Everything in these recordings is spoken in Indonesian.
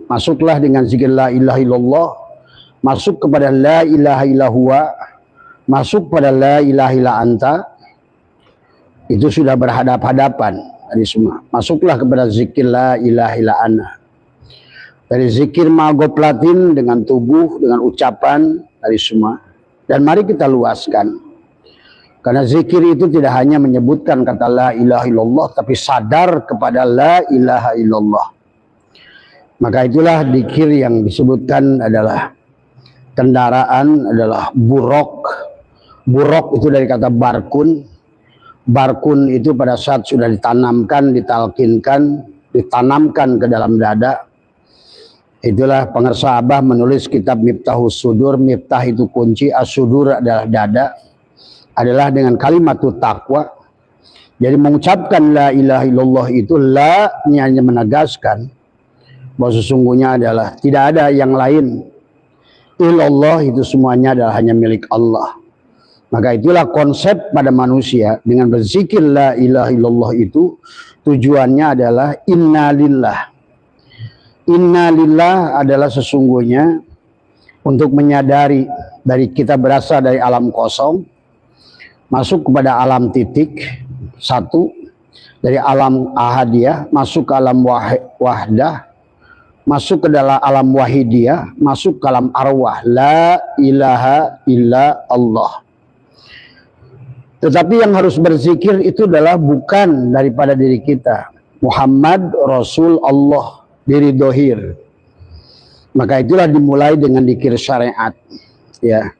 masuklah dengan zikir la ilaha illallah, masuk kepada la ilaha illallah, masuk pada la ilaha illa anta, itu sudah berhadap-hadapan tadi semua. Masuklah kepada zikir la ilaha illa ana. Dari zikir magoplatin dengan tubuh, dengan ucapan tadi semua. Dan mari kita luaskan. Karena zikir itu tidak hanya menyebutkan kata la ilaha illallah, tapi sadar kepada la ilaha illallah. Maka itulah zikir yang disebutkan adalah kendaraan, adalah buruk. Buruk itu dari kata barkun. Barkun itu pada saat sudah ditanamkan, ditalkinkan, ditanamkan ke dalam dada. Itulah pengarsa Abah menulis kitab Miftahus Sudur. Miftah itu kunci, as-sudur adalah dada. Adalah dengan kalimat taqwa. Jadi mengucapkan la ilaha illallah itu la hanya menegaskan bahwa sesungguhnya adalah tidak ada yang lain. Illallah itu semuanya adalah hanya milik Allah. Maka itulah konsep pada manusia dengan berzikir la ilaha illallah itu tujuannya adalah innalillah. Innalillah adalah sesungguhnya untuk menyadari dari kita berasal dari alam kosong masuk kepada alam titik satu, dari alam ahadiyah masuk ke alam wahdah, masuk ke dalam alam wahidiyah, masuk ke alam arwah, la ilaha illa Allah. Tetapi yang harus berzikir itu adalah bukan daripada diri kita. Muhammad Rasul Allah, diri dohir. Maka itulah dimulai dengan zikir syariat, ya.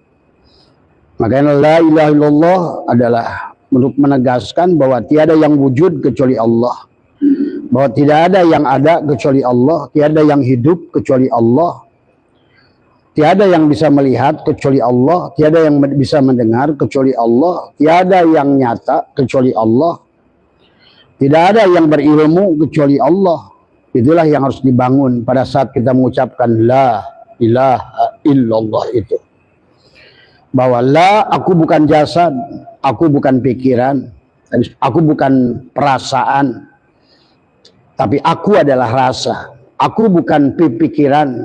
Makanya la ilaha illallah adalah untuk menegaskan bahwa tiada yang wujud kecuali Allah. Bahwa tidak ada yang ada kecuali Allah, tiada yang hidup kecuali Allah. Tiada yang bisa melihat kecuali Allah, tiada yang bisa mendengar kecuali Allah, tiada yang nyata kecuali Allah. Tidak ada yang berilmu kecuali Allah. Itulah yang harus dibangun pada saat kita mengucapkan la ilaha illallah itu. Bahwa la, aku bukan jasad, aku bukan pikiran, aku bukan perasaan, tapi aku adalah rasa. Aku bukan pikiran,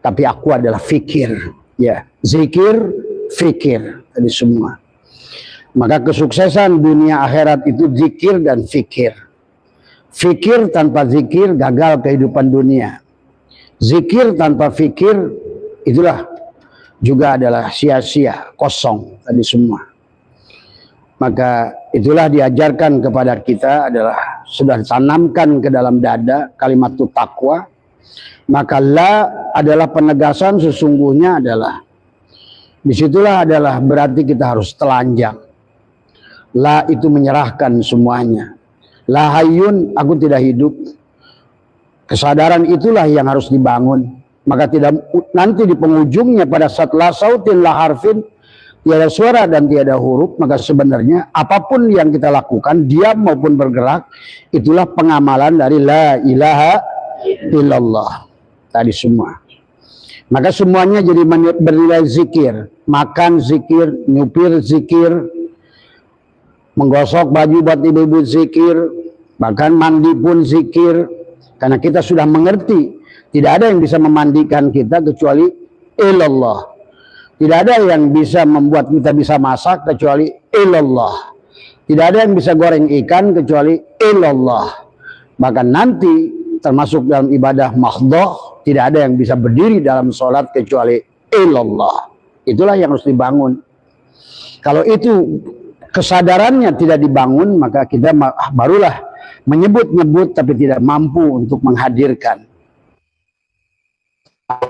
tapi aku adalah fikir. Ya, zikir, fikir, tadi semua. Maka kesuksesan dunia akhirat itu zikir dan fikir. Fikir tanpa zikir gagal kehidupan dunia. Zikir tanpa fikir itulah juga adalah sia-sia, kosong tadi semua. Maka itulah diajarkan kepada kita adalah sudah ditanamkan ke dalam dada kalimat taqwa. Maka la adalah penegasan sesungguhnya adalah disitulah adalah berarti kita harus telanjang. La itu menyerahkan semuanya. La hayyun, aku tidak hidup. Kesadaran itulah yang harus dibangun. Maka tidak nanti di penghujungnya pada saat la sautin la harfin, tiada suara dan tiada huruf, maka sebenarnya apapun yang kita lakukan, diam maupun bergerak, itulah pengamalan dari la ilaha illallah tadi semua. Maka semuanya jadi bernilai zikir. Makan zikir, nyupir zikir, menggosok baju buat ibu-ibu zikir, bahkan mandi pun zikir. Karena kita sudah mengerti tidak ada yang bisa memandikan kita kecuali ilallah. Tidak ada yang bisa membuat kita bisa masak kecuali ilallah. Tidak ada yang bisa goreng ikan kecuali ilallah. Bahkan nanti termasuk dalam ibadah mahdhah tidak ada yang bisa berdiri dalam sholat kecuali ilallah. Itulah yang harus dibangun. Kalau itu kesadarannya tidak dibangun, maka kita barulah menyebut-nyebut tapi tidak mampu untuk menghadirkan.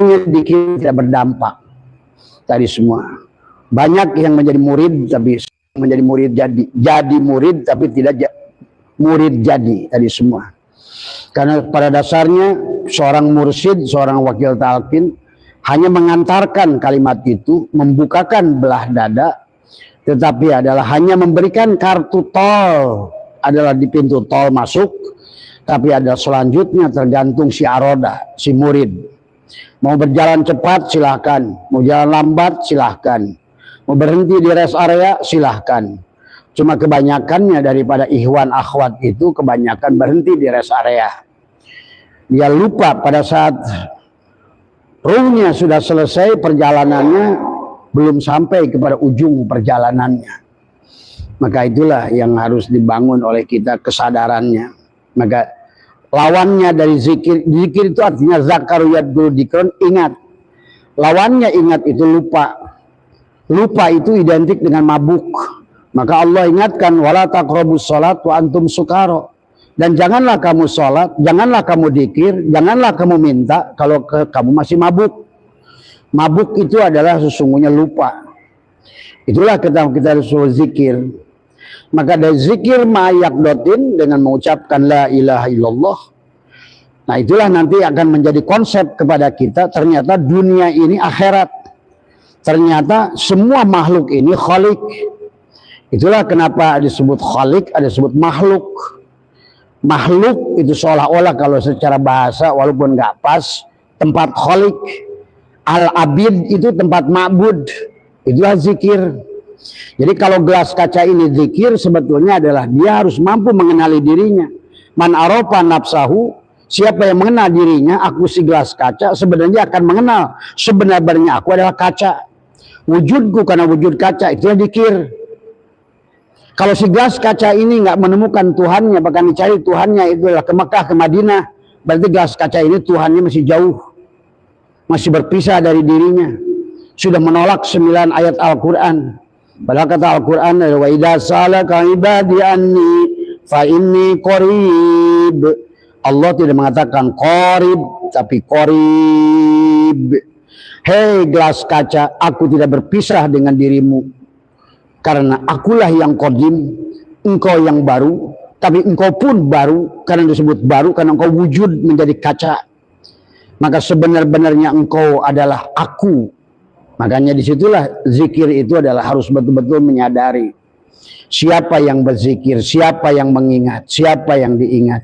Dikir tidak berdampak tadi semua. Banyak yang menjadi murid tapi menjadi murid jadi murid tapi tidak murid jadi tadi semua. Karena pada dasarnya seorang mursyid, seorang wakil talqin hanya mengantarkan kalimat itu, membukakan belah dada, tetapi adalah hanya memberikan kartu tol, adalah di pintu tol masuk, tapi ada selanjutnya tergantung si aroda, si murid. Mau berjalan cepat silahkan, mau jalan lambat silahkan, mau berhenti di rest area silahkan. Cuma kebanyakannya daripada ikhwan akhwat itu kebanyakan berhenti di rest area. Dia lupa pada saat ruhnya sudah selesai perjalanannya, belum sampai kepada ujung perjalanannya. Maka itulah yang harus dibangun oleh kita kesadarannya. Maka lawannya dari zikir, zikir itu artinya zakaruyat dulu dikron, ingat. Lawannya ingat itu lupa. Lupa itu identik dengan mabuk. Maka Allah ingatkan, wala taqrabus shalat wa antum sukaro. Dan janganlah kamu sholat, janganlah kamu dikir, janganlah kamu minta kalau kamu masih mabuk. Mabuk itu adalah sesungguhnya lupa. Itulah kita harus zikir. Maka dari zikir ma'ayakdotin dengan mengucapkan la ilaha illallah. Nah itulah nanti akan menjadi konsep kepada kita. Ternyata dunia ini akhirat. Ternyata semua makhluk ini khalik. Itulah kenapa disebut khalik, ada disebut makhluk. Makhluk itu seolah-olah kalau secara bahasa walaupun nggak pas, tempat khalik. Al-abid itu tempat ma'bud. Itulah zikir. Jadi kalau gelas kaca ini zikir sebetulnya adalah dia harus mampu mengenali dirinya. Man arofa nafsahu, siapa yang mengenal dirinya, aku si gelas kaca, sebenarnya akan mengenal sebenarnya aku adalah kaca. Wujudku karena wujud kaca, itulah zikir. Kalau si gelas kaca ini nggak menemukan Tuhannya, bahkan dicari Tuhannya itu adalah ke Mekah, ke Madinah, berarti gelas kaca ini Tuhannya masih jauh, masih berpisah dari dirinya, sudah menolak 9 ayat Al-Quran. Padahal kata Al-Quran, wa idza salaka ibadi anni fa inni qarib. Allah tidak mengatakan qarib, tapi qarib. Hei gelas kaca, aku tidak berpisah dengan dirimu. Karena akulah yang qadim, engkau yang baru, tapi engkau pun baru, karena disebut baru, karena engkau wujud menjadi kaca. Maka sebenar-benarnya engkau adalah aku. Makanya disitulah zikir itu adalah harus betul-betul menyadari siapa yang berzikir, siapa yang mengingat, siapa yang diingat.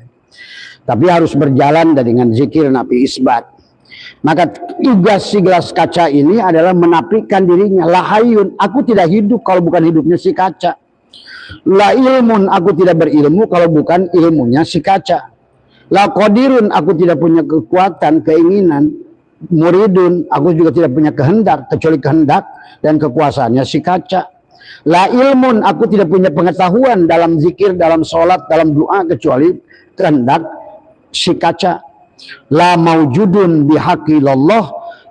Tapi harus berjalan dengan zikir nafi isbat. Maka tugas si gelas kaca ini adalah menafikan dirinya. La hayyun, aku tidak hidup kalau bukan hidupnya si kaca. La ilmun, aku tidak berilmu kalau bukan ilmunya si kaca. La qadirun, aku tidak punya kekuatan, keinginan. Muridun, aku juga tidak punya kehendak kecuali kehendak dan kekuasaannya si kaca. La ilmun, aku tidak punya pengetahuan dalam zikir, dalam sholat, dalam doa kecuali kehendak si kaca. La maujudun bihaqillallah,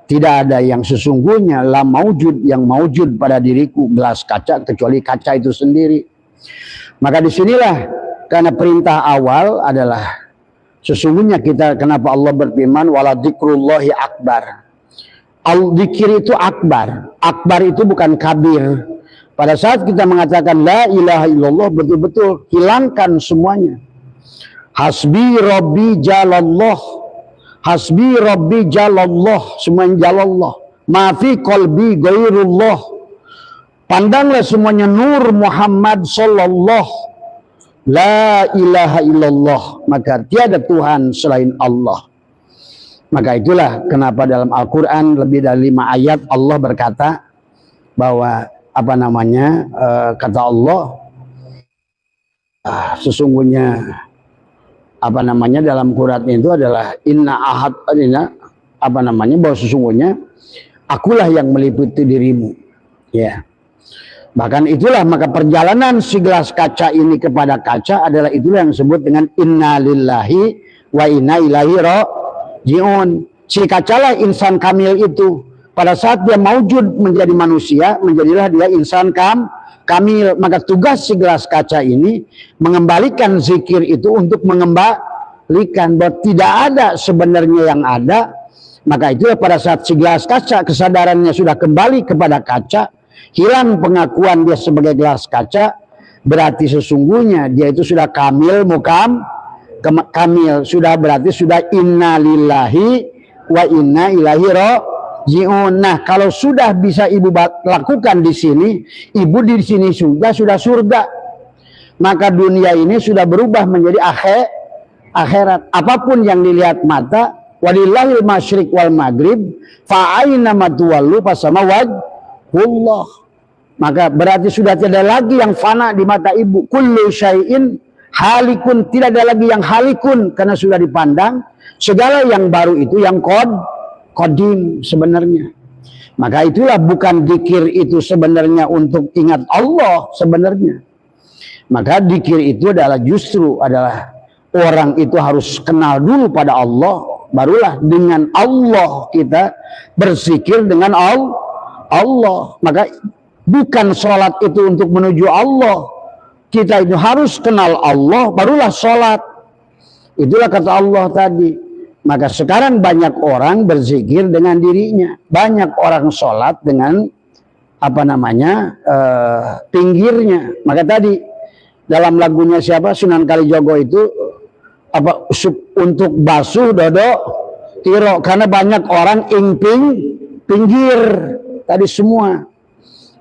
tidak ada yang sesungguhnya la maujud yang maujud pada diriku gelas kaca kecuali kaca itu sendiri. Maka disinilah karena perintah awal adalah sesungguhnya kita, kenapa Allah berfirman wala dzikrullahi akbar. Al-dzikir itu akbar. Akbar itu bukan kabir. Pada saat kita mengatakan la ilaha illallah, betul-betul hilangkan semuanya. Hasbi rabbi jalallah. Hasbi rabbi jalallah. Semuanya jalallah. Ma fi qalbi ghairullah. Pandanglah semuanya nur Muhammad sallallahu. La ilaha illallah, maka tiada Tuhan selain Allah. Maka itulah kenapa dalam Al-Quran lebih dari 5 ayat Allah berkata bahwa kata Allah sesungguhnya dalam Quran itu adalah bahwa sesungguhnya akulah yang meliputi dirimu, ya. Bahkan itulah maka perjalanan si gelas kaca ini kepada kaca adalah itulah yang disebut dengan inna lillahi wa inna ilaihi raji'un. Si kacalah insan kamil itu. Pada saat dia maujud menjadi manusia, menjadilah dia insan kamil. Maka tugas si gelas kaca ini mengembalikan zikir itu untuk mengembalikan bahwa tidak ada sebenarnya yang ada. Maka itulah pada saat si gelas kaca kesadarannya sudah kembali kepada kaca, hilang pengakuan dia sebagai gelas kaca, berarti sesungguhnya dia itu sudah kamil, kamil, sudah berarti sudah inna lillahi wa inna ilaihi raji'un. Nah, kalau sudah bisa ibu lakukan di sini, ibu di sini sudah surga. Maka dunia ini sudah berubah menjadi akhirat. Apapun yang dilihat mata, walillahil masyriq wal maghrib, fa aina matuwallu fasama wajhullah. Maka berarti sudah tidak lagi yang fana di mata ibu. Kullu syai'in Halikun, tidak ada lagi yang halikun karena sudah dipandang. Segala yang baru itu yang kodim sebenarnya. Maka itulah bukan dzikir itu sebenarnya untuk ingat Allah sebenarnya. Maka dzikir itu adalah justru adalah orang itu harus kenal dulu pada Allah, barulah dengan Allah kita berzikir dengan Allah. Maka bukan sholat itu untuk menuju Allah. Kita itu harus kenal Allah, barulah sholat. Itulah kata Allah tadi. Maka sekarang banyak orang berzikir dengan dirinya, banyak orang sholat dengan pinggirnya. Maka tadi dalam lagunya siapa, Sunan Kalijogo itu untuk basuh dodo tiro, karena banyak orang pinggir tadi semua.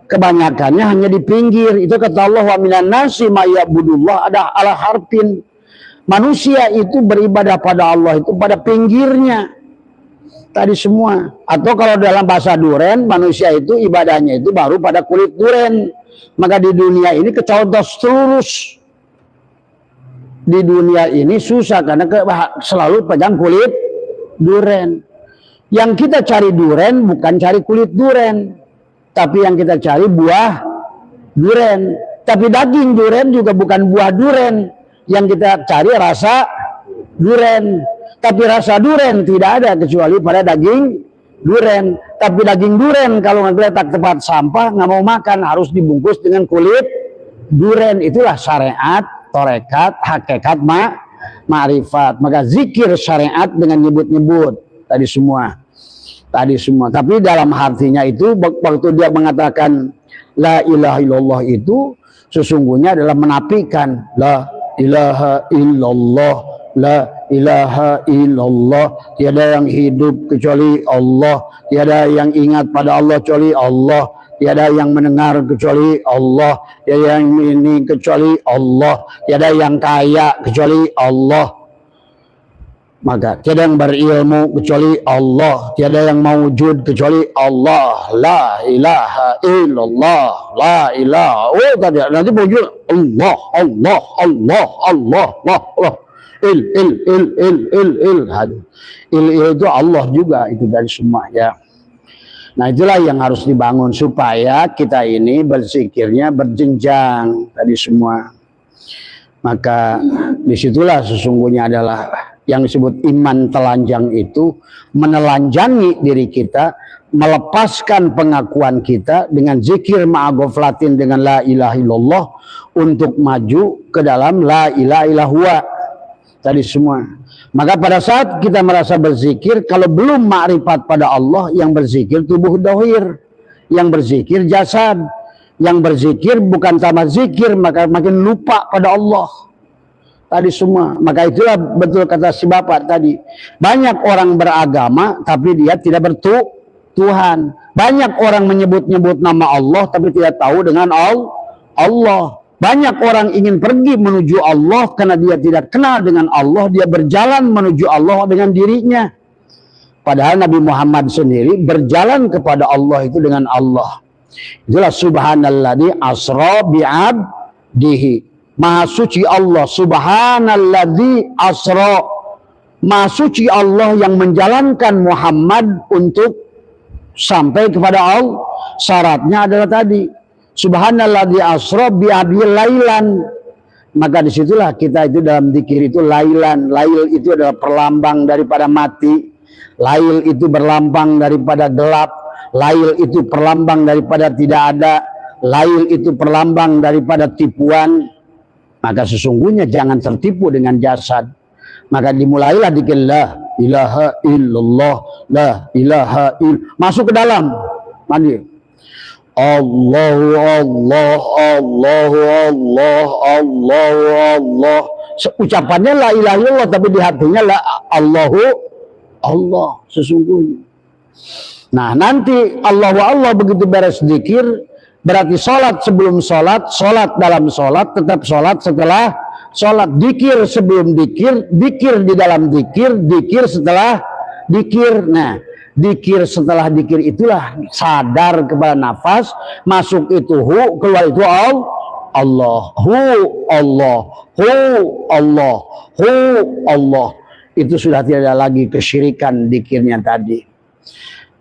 Kebanyakannya hanya di pinggir. Itu kata Allah, wa minan nasi ma ya'budullah ada ala harfin. Manusia itu beribadah pada Allah itu pada pinggirnya tadi semua. Atau kalau dalam bahasa Duren, manusia itu ibadahnya itu baru pada kulit duren. Maka di dunia ini kecaudos terus. Di dunia ini susah karena selalu pegang kulit duren. Yang kita cari duren bukan cari kulit duren, tapi yang kita cari buah duren. Tapi daging duren juga bukan buah duren. Yang kita cari rasa duren. Tapi rasa duren tidak ada kecuali pada daging duren. Tapi daging duren kalau ngeletak tempat sampah nggak mau makan, harus dibungkus dengan kulit duren. Itulah syariat, torekat, hakikat, ma'rifat. Maka zikir syariat dengan nyebut-nyebut tadi semua. Tapi dalam artinya itu waktu dia mengatakan la ilaha illallah itu sesungguhnya adalah menafikan la ilaha illallah, la ilaha illallah, tiada yang hidup kecuali Allah, tiada yang ingat pada Allah kecuali Allah, tiada yang mendengar kecuali Allah, tiada yang ini kecuali Allah, tiada yang kaya kecuali Allah. Maka tiada yang berilmu kecuali Allah, tiada yang mawujud kecuali Allah. La ilaha illallah, la ilaha. Oh tadi nanti wujud Allah, Allah, Allah, Allah, Allah. Il itu Allah juga itu dari semua ya. Nah itulah yang harus dibangun supaya kita ini berzikirnya berjenjang tadi semua. Maka disitulah sesungguhnya adalah yang disebut iman telanjang itu, menelanjangi diri kita, melepaskan pengakuan kita dengan zikir ma'agoflatin dengan la ilaha illallah untuk maju ke dalam la ilaha illallah tadi semua. Maka pada saat kita merasa berzikir, kalau belum ma'rifat pada Allah, yang berzikir tubuh dohir, yang berzikir jasad, yang berzikir bukan tambah zikir, maka makin lupa pada Allah tadi semua. Maka itulah betul kata si bapak tadi, banyak orang beragama tapi dia tidak bertuhan. Banyak orang menyebut-nyebut nama Allah tapi tidak tahu dengan Allah. Banyak orang ingin pergi menuju Allah karena dia tidak kenal dengan Allah, dia berjalan menuju Allah dengan dirinya. Padahal Nabi Muhammad sendiri berjalan kepada Allah itu dengan Allah. Itulah subhanalladzi asra bi'abdihi. Maha suci Allah, subhanalladzi asra. Maha suci Allah yang menjalankan Muhammad untuk sampai kepada Allah. Syaratnya adalah tadi, subhanalladzi asra bi'abdihi lailan. Maka disitulah kita itu dalam dzikir itu lailan. Lail itu adalah perlambang daripada mati. Lail itu berlambang daripada gelap. Lail itu perlambang daripada tidak ada. Lail itu perlambang daripada tipuan. Maka sesungguhnya jangan tertipu dengan jasad. Maka dimulailah dzikir la ilaha illallah, la ilaha illallah. Masuk ke dalam. Mandi. Allahu Allah, Allahu Allah, Allahu Allah. Ucapannya la ilaha illallah tapi di hatinya la Allahu Allah sesungguhnya. Nah nanti Allahu Allah begitu beres dzikir, berarti sholat sebelum sholat, sholat dalam sholat, tetap sholat setelah sholat, dzikir sebelum dzikir, dzikir di dalam dzikir, dzikir setelah dzikir. Nah dzikir setelah dzikir itulah sadar kepada nafas, masuk itu hu, keluar itu Allah, Allah, Allah, Allah. Itu sudah tidak ada lagi kesyirikan dikirnya tadi.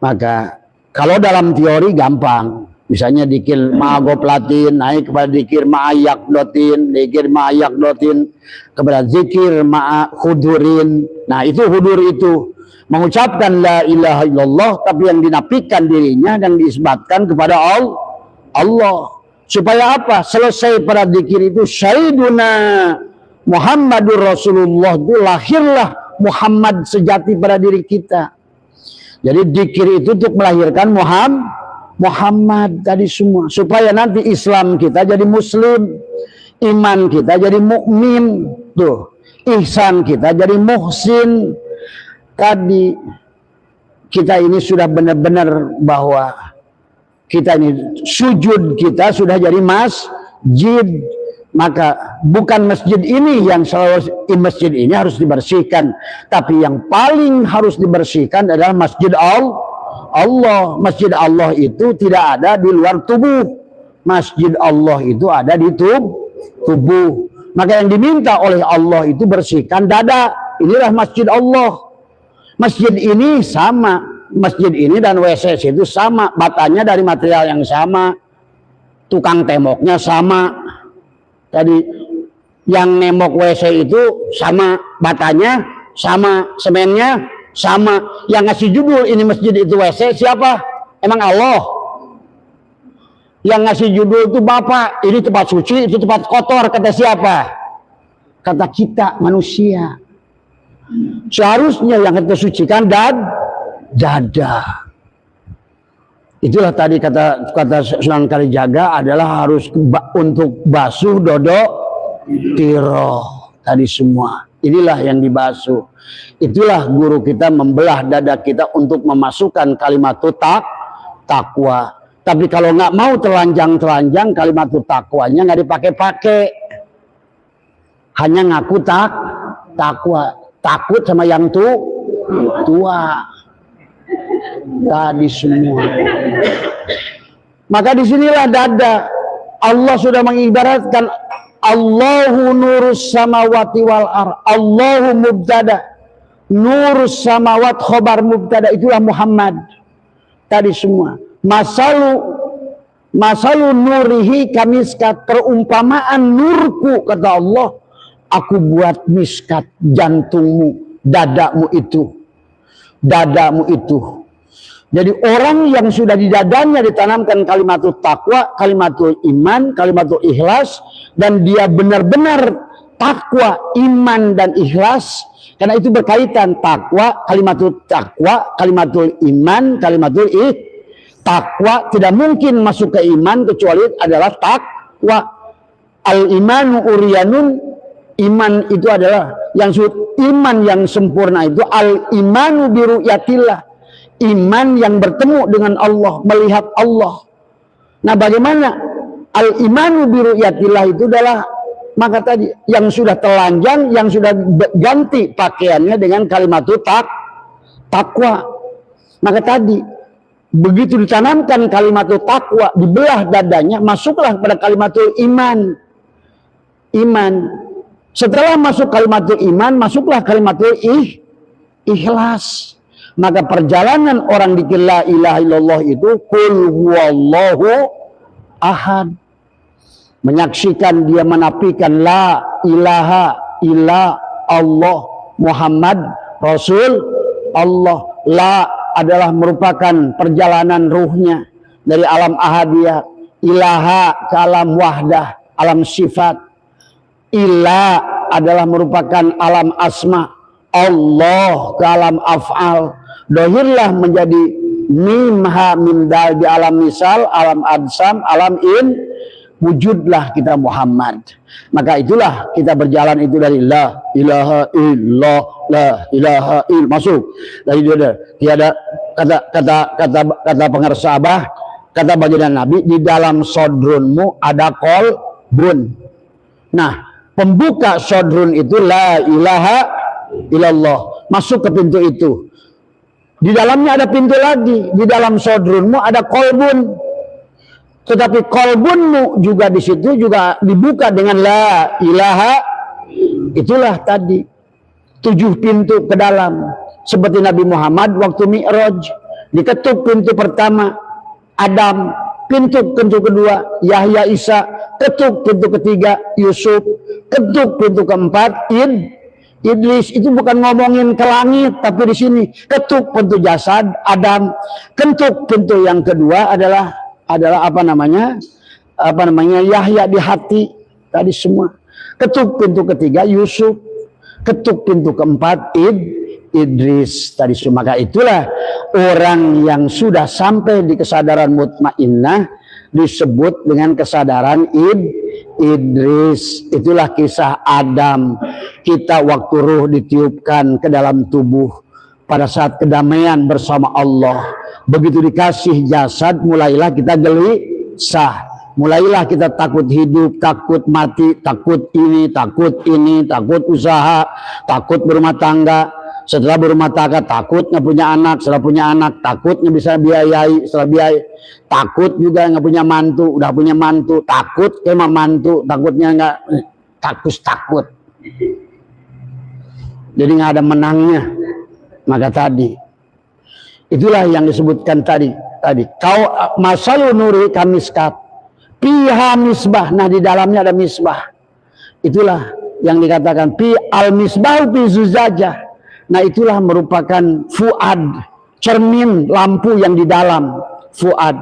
Maka kalau dalam teori gampang. Misalnya dikir ma'agoplatin naik kepada dikir ma'ayakdotin, dikir ma'ayakdotin kepada zikir ma'hudurin. Nah itu hudur itu. Mengucapkan la ilaha illallah tapi yang dinafikan dirinya dan diisbatkan kepada Allah. Supaya apa? Selesai pada dikir itu Sayyiduna Muhammadur Rasulullah, itu lahirlah Muhammad sejati pada diri kita. Jadi dikir itu untuk melahirkan Muhammad tadi semua, supaya nanti Islam kita jadi muslim, iman kita jadi mukmin, tuh ihsan kita jadi muhsin. Tadi kita ini sudah benar-benar bahwa kita ini sujud kita sudah jadi masjid. Maka bukan masjid ini yang selalu, masjid ini harus dibersihkan, tapi yang paling harus dibersihkan adalah masjid Allah. Masjid Allah itu tidak ada di luar tubuh. Masjid Allah itu ada di tubuh. Maka yang diminta oleh Allah itu bersihkan dada. Inilah masjid Allah. Masjid ini sama. Masjid ini dan WC itu sama. Batanya dari material yang sama. Tukang temboknya sama. Tadi yang nemok WC itu sama, batanya sama, semennya sama. Yang ngasih judul ini masjid itu WC siapa? Emang Allah. Yang ngasih judul itu Bapak, ini tempat suci, itu tempat kotor, kata siapa? Kata kita manusia. Seharusnya yang kita sucikan dada. Itulah tadi kata Sunan Kalijaga adalah harus untuk basuh dodok tiroh tadi semua. Inilah yang dibasuh. Itulah guru kita membelah dada kita untuk memasukkan kalimat takwa. Tapi kalau nggak mau telanjang kalimat takwanya nggak dipakai-pakai. Hanya ngaku takwa. Takut sama yang tua. Tadi semua. Maka disinilah dada. Allah sudah mengibaratkan Allahu nurus samawati wal ar. Allahu mubtada. Nurus samawat khobar mubtada. Itulah Muhammad. Tadi semua. Masalu nurihi kamiskat. Perumpamaan nurku kata Allah. Aku buat miskat jantungmu, dadamu itu. Dadamu itu. Jadi orang yang sudah di dadanya ditanamkan kalimatul takwa, kalimatul iman, kalimatul ikhlas, dan dia benar-benar takwa, iman dan ikhlas, karena itu berkaitan takwa, kalimatul iman, kalimatul takwa tidak mungkin masuk ke iman kecuali adalah takwa. Al imanu uryanun, iman itu adalah yang iman yang sempurna itu al imanu biru'yatillah. Iman yang bertemu dengan Allah, melihat Allah. Nah, bagaimana al-imanu biru'yatillah itu adalah maka tadi yang sudah telanjang, yang sudah ganti pakaiannya dengan kalimatul takwa. Maka tadi begitu ditanamkan kalimatul takwa, dibelah dadanya, masuklah pada kalimatul iman. Setelah masuk kalimatul iman, masuklah kalimatul ikhlas. Maka perjalanan orang dikir la ilaha illallah itu qul huwallahu ahad. Menyaksikan dia menafikan la ilaha illa Allah Muhammad Rasul Allah. La adalah merupakan perjalanan ruhnya dari alam ahadiyah, ilaha ke alam wahdah, alam sifat. Illa adalah merupakan alam asma, Allah ke alam af'al. Dohirlah menjadi mim ha mim dal di alam misal, alam adsam, alam wujudlah kita Muhammad. Maka itulah kita berjalan itu dari la ilaha illallah, la ilaha ill masuk dari dia. Tiada kata pengarsa Abah, kata baginda Nabi, di dalam sodrunmu ada kolbun. Nah, pembuka sodrun itu la ilaha illallah, masuk ke pintu itu. Di dalamnya ada pintu lagi. Di dalam sodrunmu ada kolbun. Tetapi kolbunmu juga di situ juga dibuka dengan la ilaha. Itulah tadi 7 pintu ke dalam. Seperti Nabi Muhammad waktu Mi'raj, diketuk pintu pertama Adam, pintu kedua Yahya Isa, ketuk pintu ketiga Yusuf, ketuk pintu keempat Idris. Itu bukan ngomongin ke langit, tapi di sini ketuk pintu jasad Adam. Ketuk pintu yang kedua adalah apa namanya Yahya di hati tadi semua. Ketuk pintu ketiga Yusuf, ketuk pintu keempat Idris tadi semua. Maka itulah orang yang sudah sampai di kesadaran mutmainnah disebut dengan kesadaran Idris. Itulah kisah Adam. Kita waktu ruh ditiupkan ke dalam tubuh pada saat kedamaian bersama Allah. Begitu dikasih jasad, mulailah kita gelisah. Mulailah kita takut hidup, takut mati, takut ini, takut usaha, takut berumah tangga. Setelah berumah tangga takut nggak punya anak, setelah punya anak takut nggak bisa biayai, setelah biayai takut juga nggak punya mantu, udah punya mantu takut emang mantu, takutnya nggak takut. Jadi nggak ada menangnya. Maka tadi itulah yang disebutkan tadi kau masalun nuri kamiskat piha misbah. Nah di dalamnya ada misbah. Itulah yang dikatakan pi al misbah pi zujajah. Nah itulah merupakan fuad, cermin lampu yang di dalam fuad.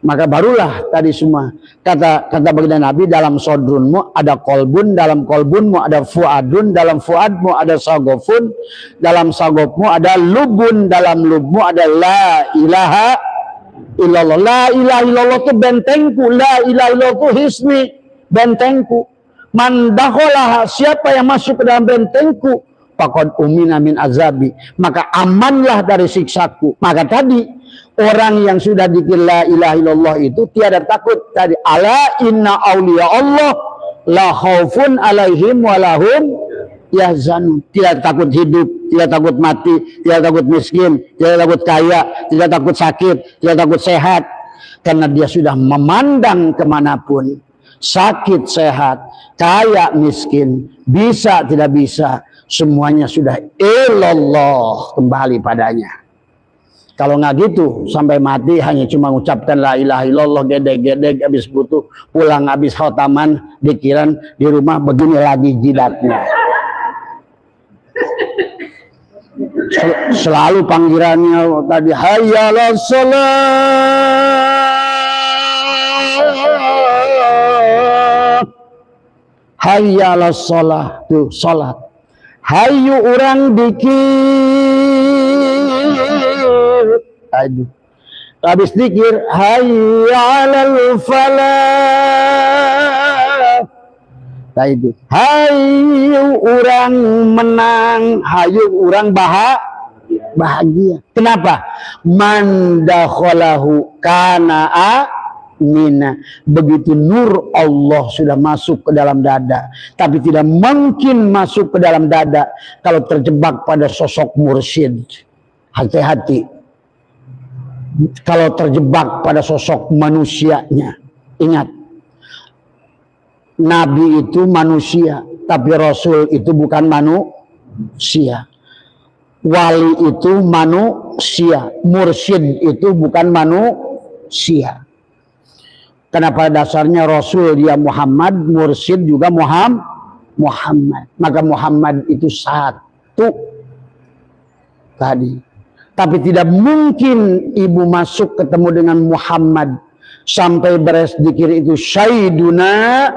Maka barulah tadi semua kata baginda Nabi, dalam sodrunmu ada kolbun, dalam kolbunmu ada fuadun, dalam fuadmu ada sagofun, dalam sagofmu ada lubun, dalam lubmu ada la ilaha illallah. La ilaha illallah itu bentengku, la ilaha illallah itu hisni, bentengku. Man dakhalah, siapa yang masuk ke dalam bentengku, faqad umina min azabi, maka amanlah dari siksaku. Maka tadi orang yang sudah dikir la ilaha illallah itu tiada takut. Tadi ala inna awliya Allah la khaufun alaihim walahum yahzanun. Tidak takut hidup, tidak takut mati, tidak takut miskin, tidak takut kaya, tidak takut sakit, tidak takut sehat. Karena dia sudah memandang kemanapun, sakit sehat, kaya miskin, bisa tidak bisa, semuanya sudah ilallah, kembali padanya. Kalau nggak gitu sampai mati hanya cuma mengucapkan la ilaha illallah, gedeg habis butuh pulang, habis khotaman dikiran di rumah begini lagi jidatnya. Selalu panggilannya tadi hayya ala sholat, hayya ala sholat, tuh sholat. Hayu orang dikir, aduh, habis dikir hayya alal falah. Nah itu hayu orang menang, hayu orang bahagia. Kenapa? Man dakhalahu kana amina. Begitu nur Allah sudah masuk ke dalam dada, tapi tidak mungkin masuk ke dalam dada kalau terjebak pada sosok mursyid. Hati-hati kalau terjebak pada sosok manusianya. Ingat, Nabi itu manusia, tapi Rasul itu bukan manusia. Wali itu manusia, mursyid itu bukan manusia. Karena pada dasarnya Rasul dia Muhammad, mursyid juga Muhammad. Maka Muhammad itu satu tadi. Tapi tidak mungkin ibu masuk ketemu dengan Muhammad sampai beres dikir itu Sayyiduna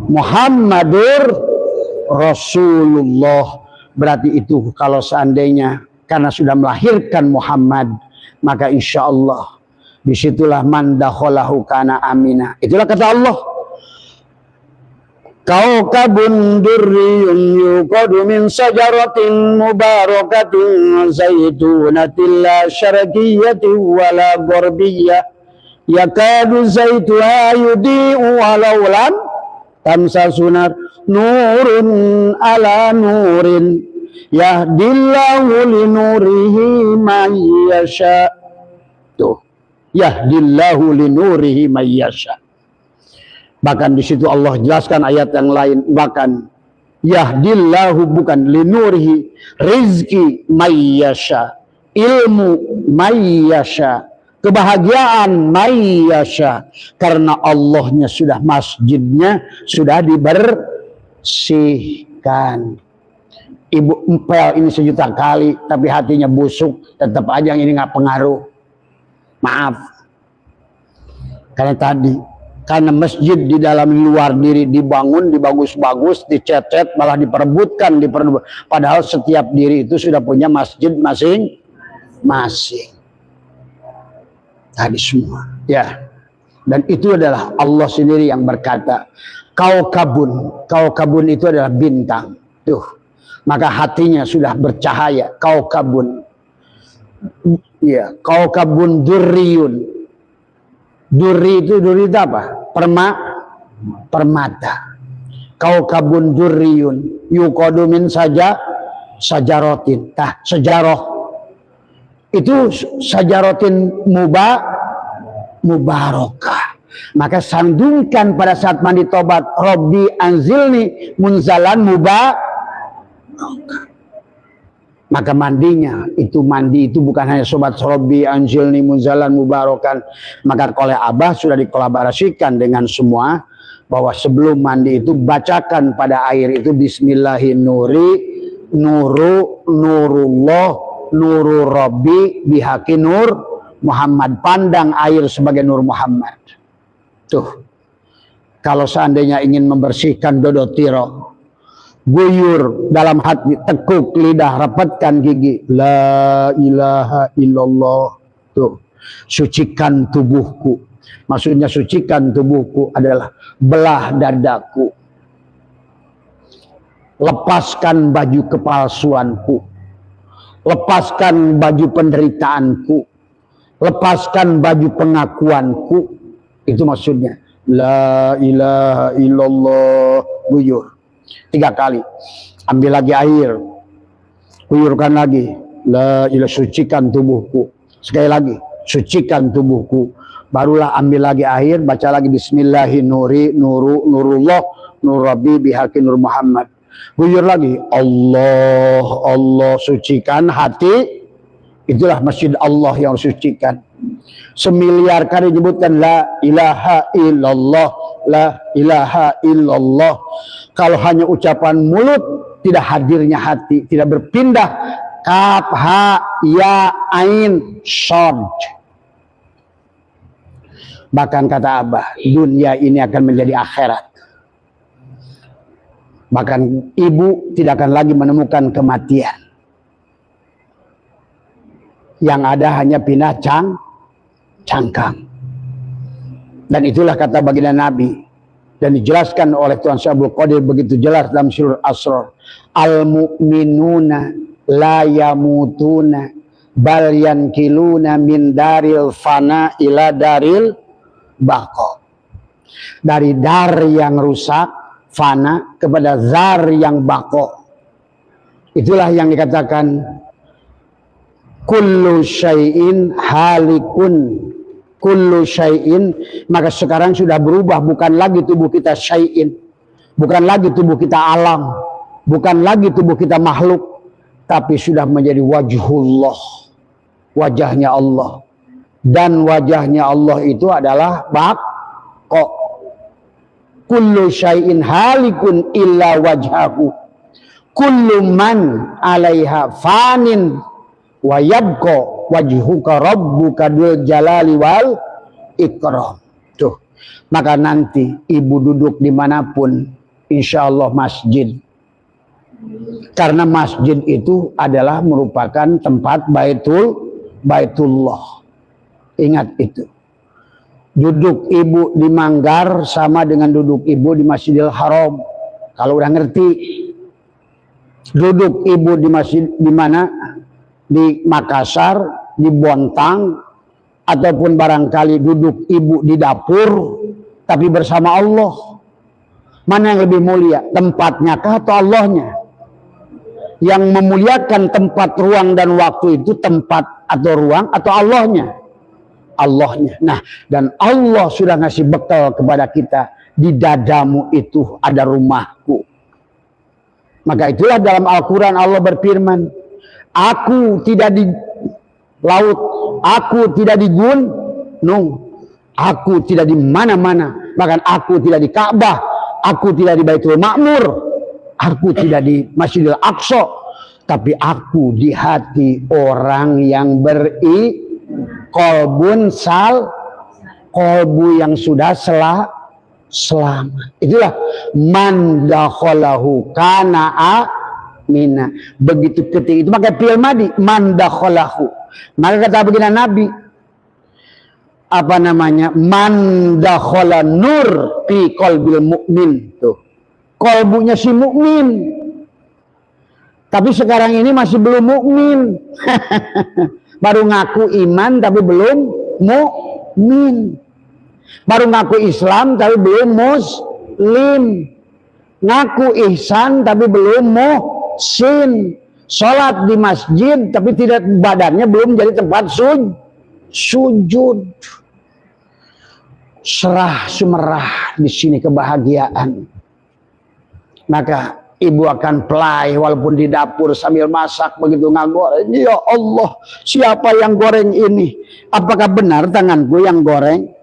Muhammadur Rasulullah. Berarti itu kalau seandainya karena sudah melahirkan Muhammad, maka insya Allah disitulah man dakhalahu kana amina. Itulah kata Allah, kaukabun durriyun yuqadu min sajaratin mubarakatin zaitunatin la syarqiyatin wala gharbiyah yakadu zaituha yudi'u walau lam tamsa sunar nurun ala nurin yahdillahu li nurihi man yasha. Tuh, yahdillahu linurihi mayyasha. Bahkan di situ Allah jelaskan ayat yang lain, bahkan yahdillahu bukan linurihi, rizki mayyasha, ilmu mayyasha, kebahagiaan mayyasha, karena Allahnya sudah, masjidnya sudah dibersihkan. Ibu empel ini 1 juta kali tapi hatinya busuk, tetap aja ini nggak pengaruh. Maaf, karena masjid di dalam luar diri dibangun, dibagus-bagus, dicet-cet, malah diperebutkan, padahal setiap diri itu sudah punya masjid masing-masing. Tadi semua, ya. Dan itu adalah Allah sendiri yang berkata, kaukabun itu adalah bintang. Tuh, maka hatinya sudah bercahaya. Kaukabun, ya, kaukabun durriyun. Duri itu apa? Permata. Kaukabun durriyun yuqadu min sajarotin. Sejaroh itu sajarotin mubarakah. Maka sandungkan pada saat mandi tobat, Rabbi anzilni munzalan mubarakah. Maka mandi itu bukan hanya sobat Rabbi anzilni munzalan mubarakan. Maka oleh Abah sudah dikolaborasikan dengan semua, bahwa sebelum mandi itu bacakan pada air itu bismillahirrahmanirrahim, nurullah, nuru Rabbi bihaqi nur Muhammad. Pandang air sebagai nur Muhammad. Tuh, kalau seandainya ingin membersihkan dodotiro, guyur dalam hati, tekuk lidah, rapatkan gigi, la ilaha illallah. Tuh, sucikan tubuhku. Maksudnya sucikan tubuhku adalah belah dadaku, lepaskan baju kepalsuanku, lepaskan baju penderitaanku, lepaskan baju pengakuanku. Itu maksudnya la ilaha illallah. Guyur 3 kali, ambil lagi air, guyurkan lagi, la ilaha, sucikan tubuhku. Sekali lagi, sucikan tubuhku. Barulah ambil lagi air, baca lagi bismillahirrahmanirrahim, nurullah, nur Rabbi bihaqi nur Muhammad. Guyur lagi, Allah, Allah, sucikan hati. Itulah masjid Allah yang sucikan. 1.000.000 kali disebutkan la ilaha illallah, la ilaha illallah. Kalau hanya ucapan mulut, tidak hadirnya hati, tidak berpindah kaf, ha, ya, ain, shod. Bahkan kata Abah, dunia ini akan menjadi akhirat. Bahkan ibu tidak akan lagi menemukan kematian. Yang ada hanya pindah cangkang. Dan itulah kata baginda Nabi. Dan dijelaskan oleh Tuan Syekh Abdul Qadir begitu jelas dalam Sirrul Asrar. Al-mu'minuna la yamutuna bal yankiluna min daril fana ila daril baqo. Dari dar yang rusak, fana, kepada zar yang baqo. Itulah yang dikatakan kullu syai'in halikun, kullu syai'in. Maka sekarang sudah berubah, bukan lagi tubuh kita syai'in, bukan lagi tubuh kita alam, bukan lagi tubuh kita makhluk, tapi sudah menjadi wajhullah, wajahnya Allah. Dan wajahnya Allah itu adalah baqo. Kullu syai'in halikun illa wajhahu, kullu man 'alaiha fanin wa yabqa wajhuka rabbuka dzul jalali wal ikram. Tuh, maka nanti ibu duduk dimanapun, insya Allah masjid. Karena masjid itu adalah merupakan tempat baitullah. Ingat itu. Duduk ibu di Manggar sama dengan duduk ibu di Masjidil Haram. Kalau udah ngerti. Duduk ibu di masjid di mana? Di Makassar, di Bontang, ataupun barangkali duduk ibu di dapur, tapi bersama Allah. Mana yang lebih mulia? Tempatnya kah atau Allahnya? Yang memuliakan tempat, ruang, dan waktu itu tempat atau ruang atau Allahnya? Allahnya. Nah, dan Allah sudah ngasih bekal kepada kita, di dadamu itu ada rumahku. Maka itulah dalam Al-Quran Allah berfirman, aku tidak di laut, aku tidak di gunung, aku tidak di mana-mana, bahkan aku tidak di Ka'bah, aku tidak di Baitul Ma'mur, aku tidak di Masjidil Aqsa, tapi aku di hati orang yang kolbu yang sudah selamat. Itulah man dakhalahu kana amina. Begitu ketika itu maka fi'il madi man dakhalahu. Maka kata begini Nabi, apa namanya? Man dakhala nur fi qalbil mukmin. Tuh. Kolbunya si mukmin. Tapi sekarang ini masih belum mukmin. Baru ngaku iman tapi belum mukmin. Baru ngaku Islam tapi belum muslim. Ngaku ihsan tapi belum muhsin. Sholat di masjid tapi tidak, badannya belum jadi tempat sujud. Serah sumerah di sini kebahagiaan. Maka ibu akan play walaupun di dapur sambil masak begitu ngagoreng. Ya Allah, siapa yang goreng ini? Apakah benar tanganku yang goreng?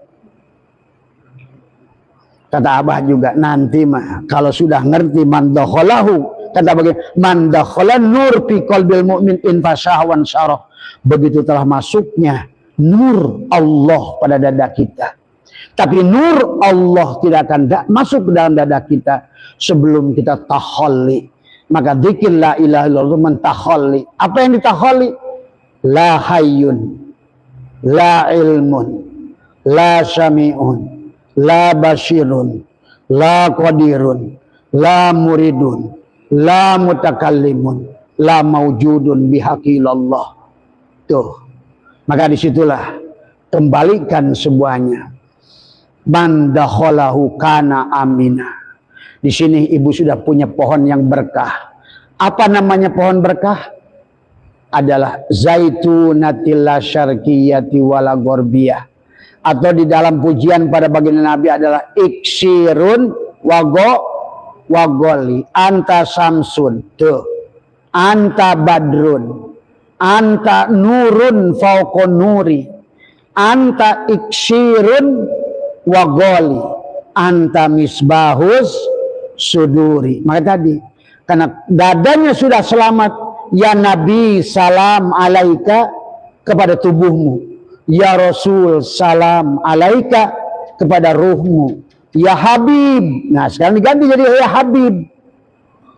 Kata Abah juga, nanti mah kalau sudah ngerti man dakhalahu, kata bagaimana? Man dakhala nur fi qalbil mu'min in fasyahwan syarah. Begitu telah masuknya nur Allah pada dada kita. Tapi nur Allah tidak akan masuk ke dalam dada kita sebelum kita tahalli. Maka dzikir la ilaha illallah mentahalli. Apa yang ditahalli? La hayyun, la ilmun, la syami'un, la basirun, la qadirun, la muridun, la mutakallimun, la maujudun bihaqillallah. Tuh. Maka disitulah kembalikan semuanya. Man dakhalahu kana amina. Di sini ibu sudah punya pohon yang berkah. Apa namanya pohon berkah? Adalah zaitunatil syarqiyati wala gorbiyah. Atau di dalam pujian pada baginda Nabi adalah iksirun wagoli. Anta samsun. Tuh. Anta badrun. Anta nurun fauqon nuri. Anta iksirun wagoli. Anta misbahus suduri. Maka tadi, karena dadanya sudah selamat, ya Nabi salam alaika kepada tubuhmu. Ya Rasul salam alaika kepada ruhmu. Ya Habib. Nah sekarang diganti jadi ya Habib.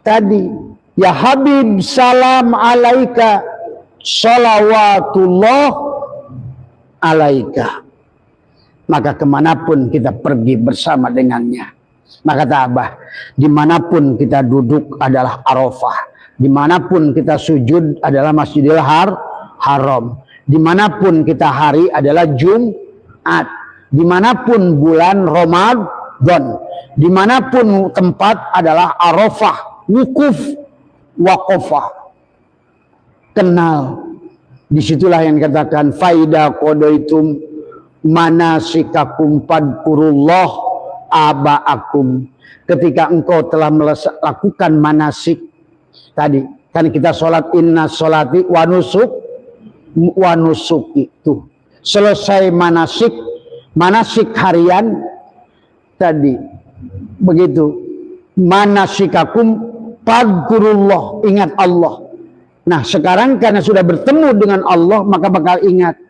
Tadi ya Habib salam alaika salawatullah alaika. Maka kemanapun kita pergi bersama dengannya. Maka kata Abah, dimanapun kita duduk adalah Arafah. Dimanapun kita sujud adalah Masjidil Haram. Dimanapun kita hari adalah Jumat. Dimanapun bulan Ramadan. Dimanapun tempat adalah Arafah. Wukuf, waqafah. Kenal. Disitulah yang dikatakan faida qadaitum manasikakum fadkurullah aba'akum. Ketika engkau telah melakukan manasik tadi, kan kita sholat inna sholati wa nusuk itu selesai manasik harian tadi begitu, manasikakum fadkurullah, ingat Allah. Nah sekarang karena sudah bertemu dengan Allah maka bakal ingat.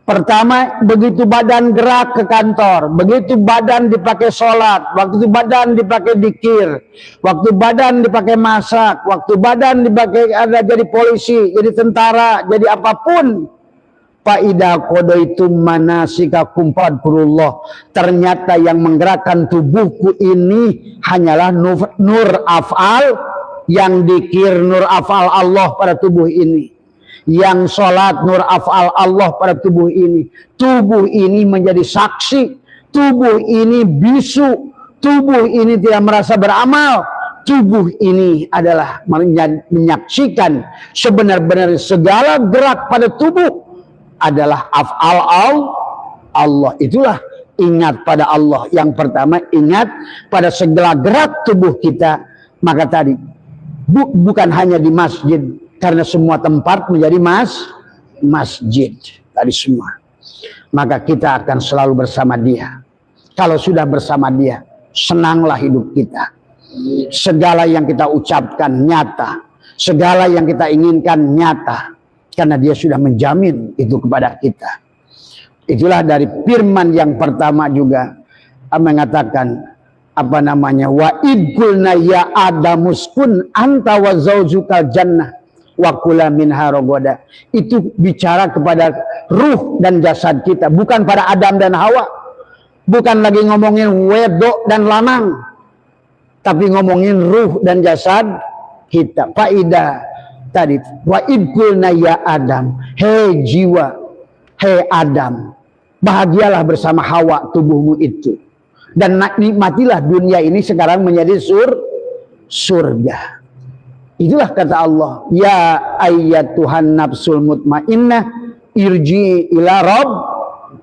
Pertama, begitu badan gerak ke kantor, begitu badan dipakai sholat, waktu badan dipakai dikir, waktu badan dipakai masak, waktu badan dipakai ada jadi polisi, jadi tentara, jadi apapun. Faida qadaitum manasikakum fadkurullah. Ternyata yang menggerakkan tubuhku ini hanyalah nur af'al, yang dikir nur af'al Allah pada tubuh ini. Yang sholat nur af'al Allah pada tubuh ini. Tubuh ini menjadi saksi. Tubuh ini bisu. Tubuh ini tidak merasa beramal. Tubuh ini adalah menyaksikan sebenar-benar segala gerak pada tubuh adalah af'al Allah. Itulah ingat pada Allah. Yang pertama, ingat pada segala gerak tubuh kita. Maka tadi bukan hanya di masjid, karena semua tempat menjadi masjid tadi semua. Maka kita akan selalu bersama Dia. Kalau sudah bersama Dia, senanglah hidup kita. Segala yang kita ucapkan nyata, segala yang kita inginkan nyata, karena Dia sudah menjamin itu kepada kita. Itulah dari firman yang pertama juga mengatakan wa idkulna ya adamuskun anta wa zaujukal jannah wa kula minha ragadan. Itu bicara kepada ruh dan jasad kita, bukan pada Adam dan Hawa. Bukan lagi ngomongin wedok dan lanang, tapi ngomongin ruh dan jasad kita. Faidah tadi, wa idkulna ya Adam, hei jiwa, hei Adam, bahagialah bersama Hawa tubuhmu itu, dan nikmatilah dunia ini sekarang menjadi surga. Itulah kata Allah, ya ayyatuhan nafsul mutmainnah irji ila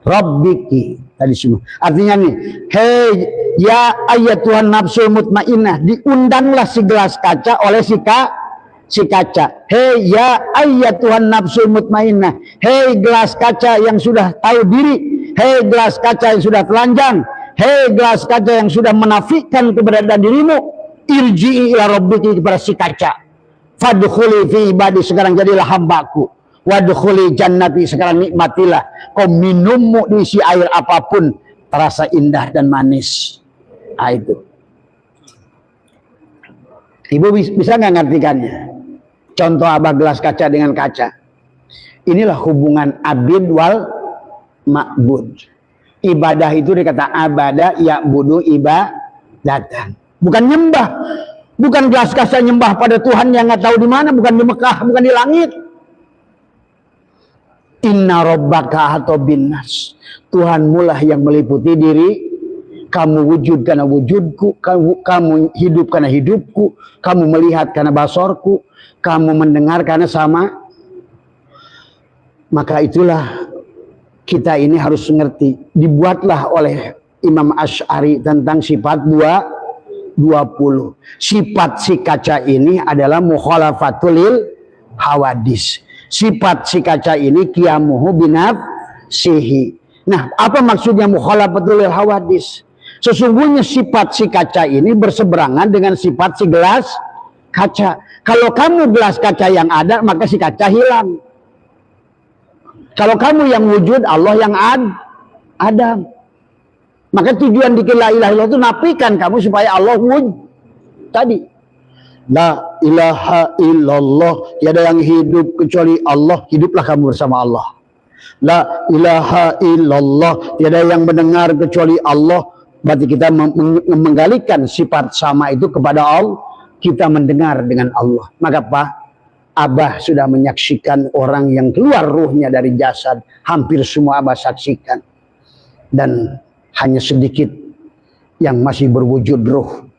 rabbiki. Tadi semua. Artinya nih, hei ya ayyatuhan nafsul mutmainnah, diundanglah si gelas kaca oleh si kaca. Hei ya ayyatuhan nafsul mutmainnah, hei gelas kaca yang sudah tahu diri, hei gelas kaca yang sudah telanjang, hei gelas kaca yang sudah menafikan keberadaan dirimu, irji'i ila rabbiki, kepada si kaca. Fadkhuli fi ibadi, sekarang jadilah hambaku. Wadkhuli jannati, sekarang nikmatilah kau minummu diisi air apapun, terasa indah dan manis. Itu Ibu bisa nggak ngartikannya? Contoh abah gelas kaca dengan kaca. Inilah hubungan abid wal ma'bud. Ibadah itu dikata abada ya'budu ibadatan, bukan nyembah. Bukan gelas kaca nyembah pada Tuhan yang nggak tahu di mana, bukan di Mekah, bukan di langit. Inna rabbaka atau binnas, Tuhanmu lah yang meliputi diri. Kamu wujud karena wujudku, kamu hidup karena hidupku, kamu melihat karena basorku, kamu mendengar karena sama. Maka itulah kita ini harus mengerti. Dibuatlah oleh Imam Asy'ari tentang sifat 20. Sifat si kaca ini adalah mukhalafatul hawadis. Sifat si kaca ini qiyamuhu binafsihi. Nah, apa maksudnya mukhalafatul hawadis? Sesungguhnya sifat si kaca ini berseberangan dengan sifat si gelas kaca. Kalau kamu gelas kaca yang ada, maka si kaca hilang. Kalau kamu yang wujud, Allah yang ada. Maka tujuan dikir la ilaha illallah itu nafikan kamu supaya Allah wujud. Tadi la ilaha illallah, tiada yang hidup kecuali Allah, hiduplah kamu bersama Allah. La ilaha illallah, tiada yang mendengar kecuali Allah, berarti kita menggalikan sifat sama itu kepada Allah, kita mendengar dengan Allah. Maka Pak, Abah sudah menyaksikan orang yang keluar ruhnya dari jasad, hampir semua Abah saksikan. Dan hanya sedikit yang masih berwujud ruh.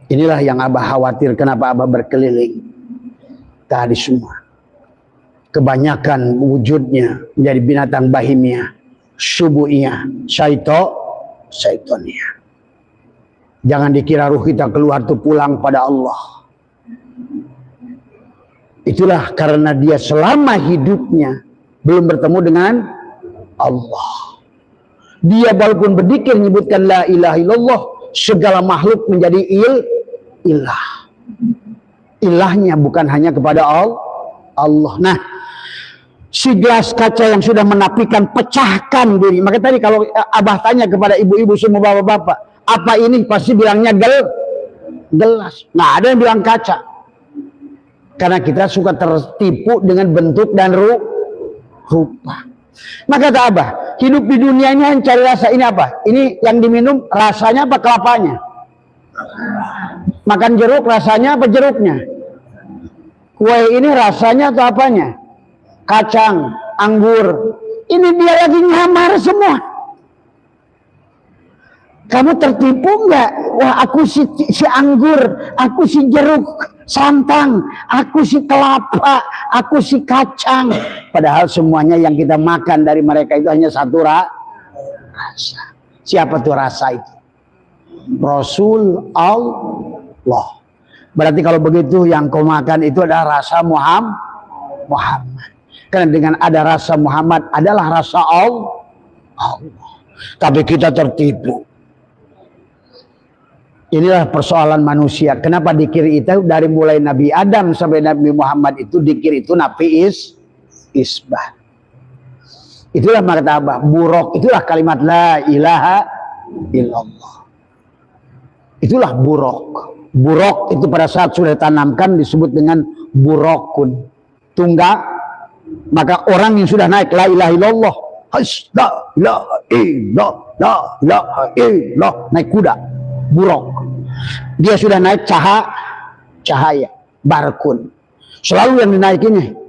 Inilah yang Abah khawatir, kenapa Abah berkeliling tadi semua. Kebanyakan wujudnya menjadi binatang bahimia, subuhiyah, syaitonia. Jangan dikira ruh kita keluar tuh pulang pada Allah. Itulah karena dia selama hidupnya belum bertemu dengan Allah. Dia walaupun berzikir menyebutkan la ilaha illallah, segala makhluk menjadi ilah. Ilahnya bukan hanya kepada Allah. Nah, si gelas kaca yang sudah menafikan, pecahkan diri. Maka tadi kalau Abah tanya kepada ibu-ibu semua bapak-bapak, apa ini? Pasti bilangnya gelas. Nah, ada yang bilang kaca. Karena kita suka tertipu dengan bentuk dan rupa. Maka kata Abah, hidup di dunia ini yang cari rasa ini apa? Ini yang diminum rasanya apa kelapanya? Makan jeruk rasanya apa jeruknya? Kue ini rasanya atau apanya? Kacang, anggur. Ini dia lagi nyamar semua. Kamu tertipu nggak? Wah, aku si anggur, aku si jeruk santang, aku si kelapa, aku si kacang. Padahal semuanya yang kita makan dari mereka itu hanya satu rasa. Siapa tuh rasa itu? Rasul Allah. Berarti kalau begitu yang kau makan itu adalah rasa Muhammad. Karena dengan ada rasa Muhammad adalah rasa Allah. Tapi kita tertipu. Inilah persoalan manusia. Kenapa dikir itu dari mulai Nabi Adam sampai Nabi Muhammad itu dikir itu nafi isbah. Itulah martabah buruk. Itulah kalimat la ilaha illallah. Itulah buruk. Buruk itu pada saat sudah ditanamkan disebut dengan burukun. Tunggal. Maka orang yang sudah naik la ilaha illallah. La ilaha illallah. Naik kuda. Buruk. Dia sudah naik cahaya. Barkun. Selalu yang dinaikinya.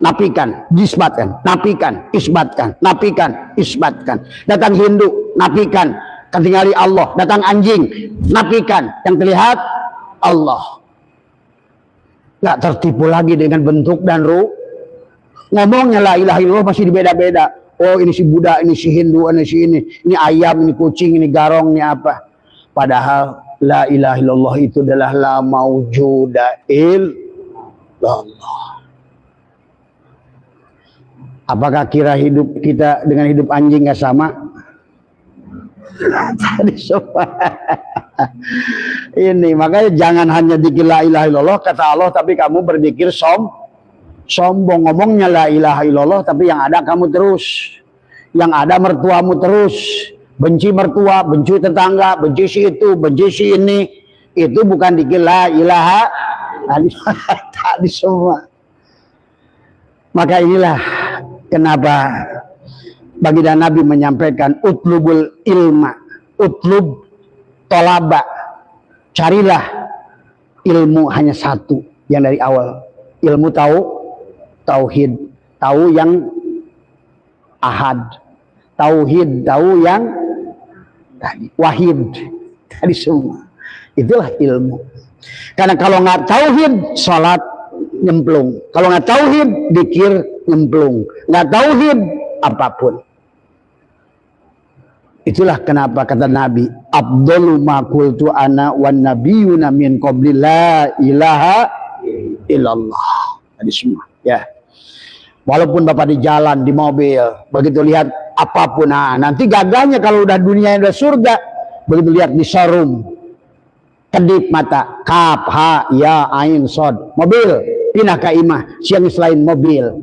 Nafikan, isbatkan, nafikan, isbatkan, nafikan, isbatkan. Datang Hindu, nafikan, ketinggali Allah. Datang anjing, nafikan, yang terlihat Allah. Gak tertipu lagi dengan bentuk dan ruh. Ngomongnya la ilaha illallah masih dibeda-beda. Oh, ini si Buddha, ini si Hindu, ini si ini ayam, ini kucing, ini garong, ini apa. Padahal la ilaha illallah itu adalah la maujuda illallah. Apakah kira hidup kita dengan hidup anjing gak sama? Ini makanya jangan hanya dikir la ilaha illallah kata Allah tapi kamu berpikir sombong. Ngomongnya la ilaha illallah tapi yang ada kamu terus, yang ada mertuamu terus, benci mertua, benci tetangga, benci si itu, benci si ini. Itu bukan dikir la ilaha tadi semua. Maka inilah kenapa baginda Nabi menyampaikan utlubul ilma, utlub tolaba, carilah ilmu hanya satu yang dari awal. Ilmu tauhid, tahu yang ahad, tauhid, tahu yang wahid, tadi semua. Itulah ilmu. Karena kalau nggak tauhid, sholat nyemplung. Kalau nggak tauhid, dikir nyemplung. Nggak tauhid, apapun. Itulah kenapa kata Nabi, Abdullu ma qultu ana wan nabiyuna min qabli la ilaha illallah. Tadi semua, ya. Walaupun Bapak di jalan, di mobil, begitu lihat apapun, nah nanti gagahnya kalau udah dunia udah surga, begitu lihat di showroom, kedip mata, kaf, ha, ya, ain, sod, mobil, pindah ke imah, siang selain mobil.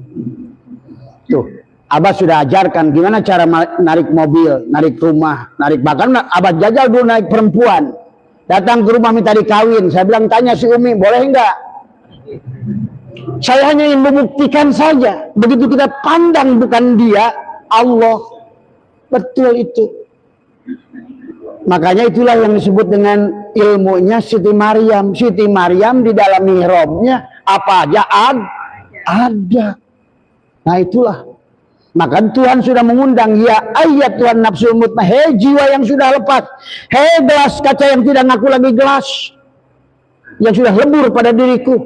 Tuh, Abah sudah ajarkan gimana cara narik mobil, narik rumah, narik bahkan Abah jajal dulu naik perempuan. Datang ke rumah minta dikawin, saya bilang tanya si Umi, boleh enggak? Saya hanya ingin membuktikan saja. Begitu kita pandang bukan dia, Allah. Betul itu. Makanya itulah yang disebut dengan ilmunya Siti Maryam. Siti Maryam di dalam mihrabnya apa aja ada. Nah itulah. Maka Tuhan sudah mengundang, ya ayat Tuhan nafsul mutmah, hei jiwa yang sudah lepas, hei gelas kaca yang tidak ngaku lagi gelas, yang sudah lebur pada diriku,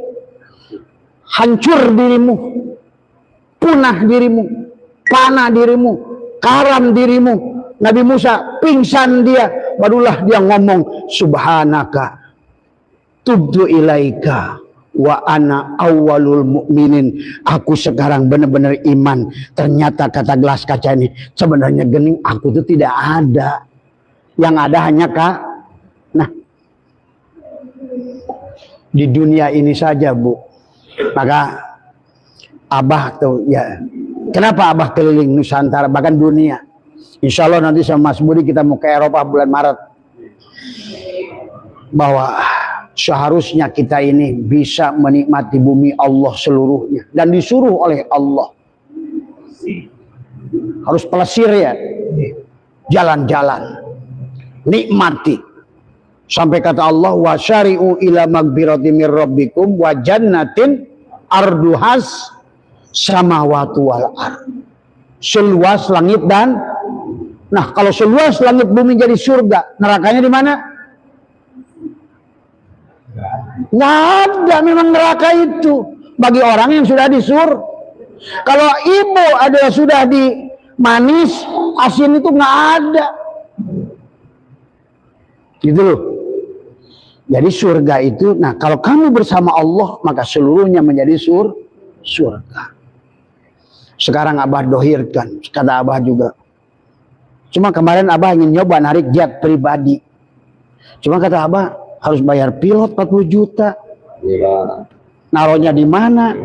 hancur dirimu, punah dirimu, panah dirimu, karam dirimu. Nabi Musa pingsan dia, barulah dia ngomong, subhanaka tubtu ilaika wa ana awwalul mu'minin. Aku sekarang benar-benar iman. Ternyata kata gelas kaca ini sebenarnya gening, aku itu tidak ada. Yang ada hanya Kak. Nah, di dunia ini saja, Bu. Maka Abah tuh ya. Kenapa Abah keliling Nusantara bahkan dunia? Insya Allah nanti sama Mas Budi kita mau ke Eropa bulan Maret. Bahwa seharusnya kita ini bisa menikmati bumi Allah seluruhnya. Dan disuruh oleh Allah. Harus pelesir ya. Jalan-jalan. Nikmati. Sampai kata Allah, wa syari'u ila magfirati mir rabbikum wa jannatin arduhas samawati wal ard. Seluas langit dan Nah, kalau seluas langit bumi jadi surga, nerakanya di mana? Nggak ada memang neraka itu bagi orang yang sudah Kalau ibu adalah sudah di manis, asin itu nggak ada. Gitu loh. Jadi surga itu, nah kalau kamu bersama Allah, maka seluruhnya menjadi surga. Sekarang Abah dohirkan, kata Abah juga. Cuma kemarin Abah ingin nyoba narik jet pribadi. Cuma kata Abah, harus bayar pilot 40 juta. Naruhnya di mana?